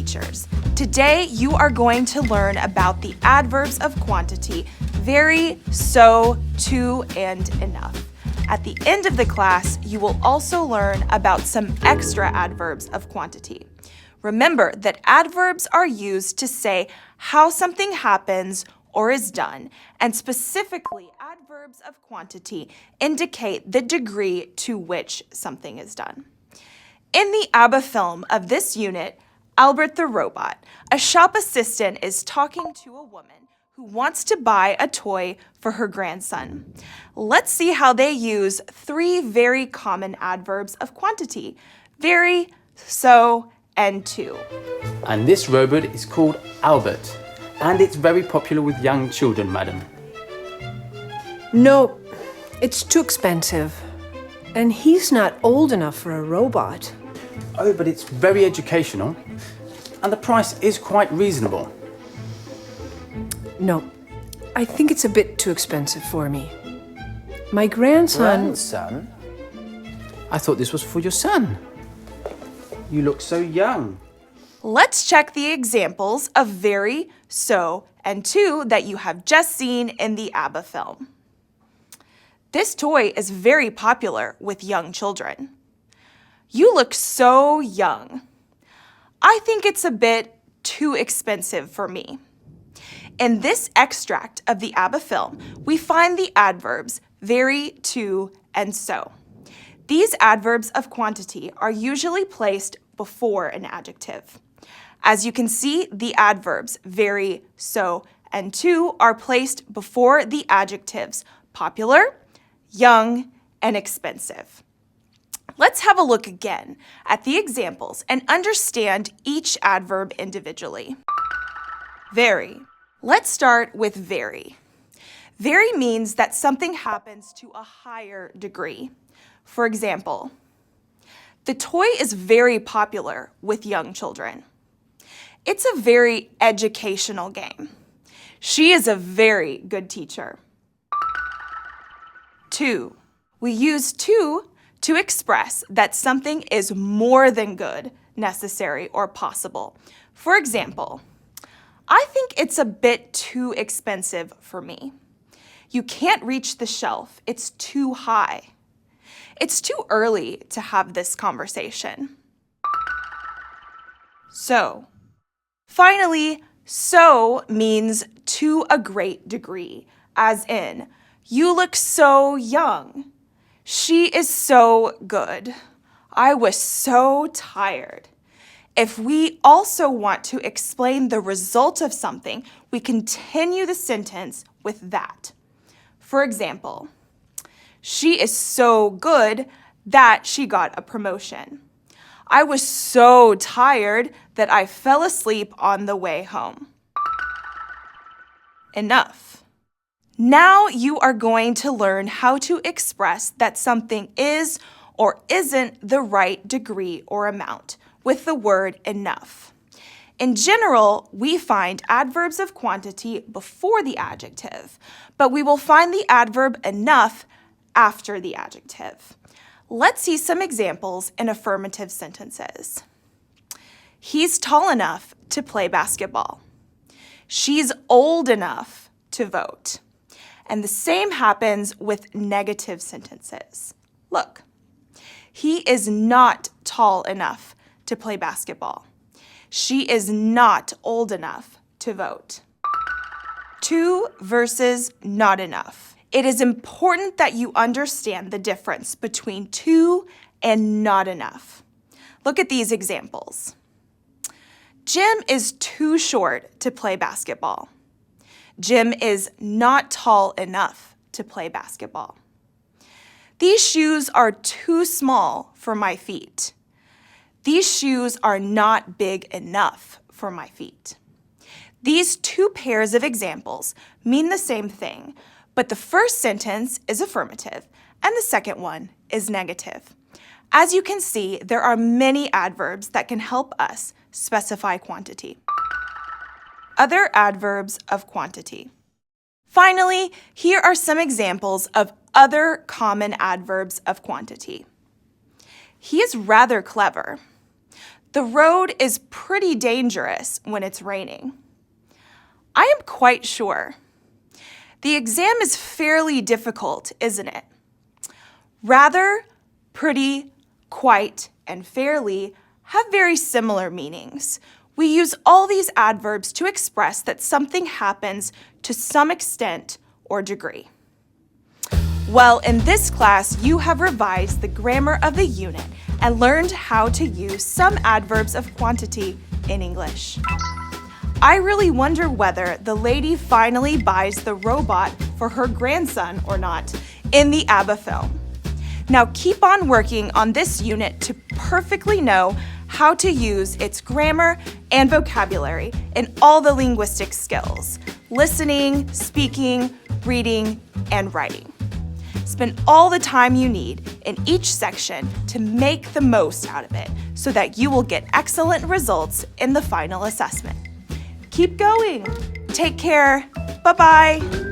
teachers. Today, you are going to learn about the adverbs of quantity: very, so, to, and enough. At the end of the class, you will also learn about some extra adverbs of quantity. Remember that adverbs are used to say how something happens or is done, and specifically, adverbs of quantity indicate the degree to which something is done. In the ABBA film of this unit, Albert the Robot, a shop assistant is talking to a woman who wants to buy a toy for her grandson. Let's see how they use three very common adverbs of quantity: very, so, and to. And this robot is called Albert, and it's very popular with young children, madam. No, it's too expensive. And he's not old enough for a robot. Oh, but it's very educational, and the price is quite reasonable. No, I think it's a bit too expensive for me. My grandson... Grandson? I thought this was for your son. You look so young. Let's check the examples of very, so, and to that you have just seen in the ABBA film. This toy is very popular with young children. You look so young. I think it's a bit too expensive for me. In this extract of the ABBA film, we find the adverbs very, to, and so. These adverbs of quantity are usually placed before an adjective. As you can see, the adverbs very, so, and to are placed before the adjectives popular, young, and expensive. Let's have a look again at the examples and understand each adverb individually. Very. Let's start with very. Very means that something happens to a higher degree. For example, the toy is very popular with young children. It's a very educational game. She is a very good teacher. To. We use to express that something is more than good, necessary, or possible. For example, I think it's a bit too expensive for me. You can't reach the shelf. It's too high. It's too early to have this conversation. So. Finally, so means to a great degree, as in, you look so young. She is so good. I was so tired. If we also want to explain the result of something, we continue the sentence with that. For example, she is so good that she got a promotion. I was so tired that I fell asleep on the way home. Enough. Now you are going to learn how to express that something is or isn't the right degree or amount with the word enough. In general, we find adverbs of quantity before the adjective, but we will find the adverb enough after the adjective. Let's see some examples in affirmative sentences. He's tall enough to play basketball. She's old enough to vote. And the same happens with negative sentences. Look, he is not tall enough to play basketball. She is not old enough to vote. To versus not enough. It is important that you understand the difference between to and not enough. Look at these examples. Jim is too short to play basketball. Jim is not tall enough to play basketball. These shoes are too small for my feet. These shoes are not big enough for my feet. These two pairs of examples mean the same thing, but the first sentence is affirmative and the second one is negative. As you can see, there are many adverbs that can help us specify quantity. Other adverbs of quantity. Finally, here are some examples of other common adverbs of quantity. He is rather clever. The road is pretty dangerous when it's raining. I am quite sure. The exam is fairly difficult, isn't it? Rather, pretty, quite, and fairly have very similar meanings. We use all these adverbs to express that something happens to some extent or degree. Well, in this class, you have revised the grammar of the unit and learned how to use some adverbs of quantity in English. I really wonder whether the lady finally buys the robot for her grandson or not in the ABBA film. Now keep on working on this unit to perfectly know how to use its grammar and vocabulary in all the linguistic skills: listening, speaking, reading, and writing. Spend all the time you need in each section to make the most out of it so that you will get excellent results in the final assessment. Keep going. Take care. Bye-bye.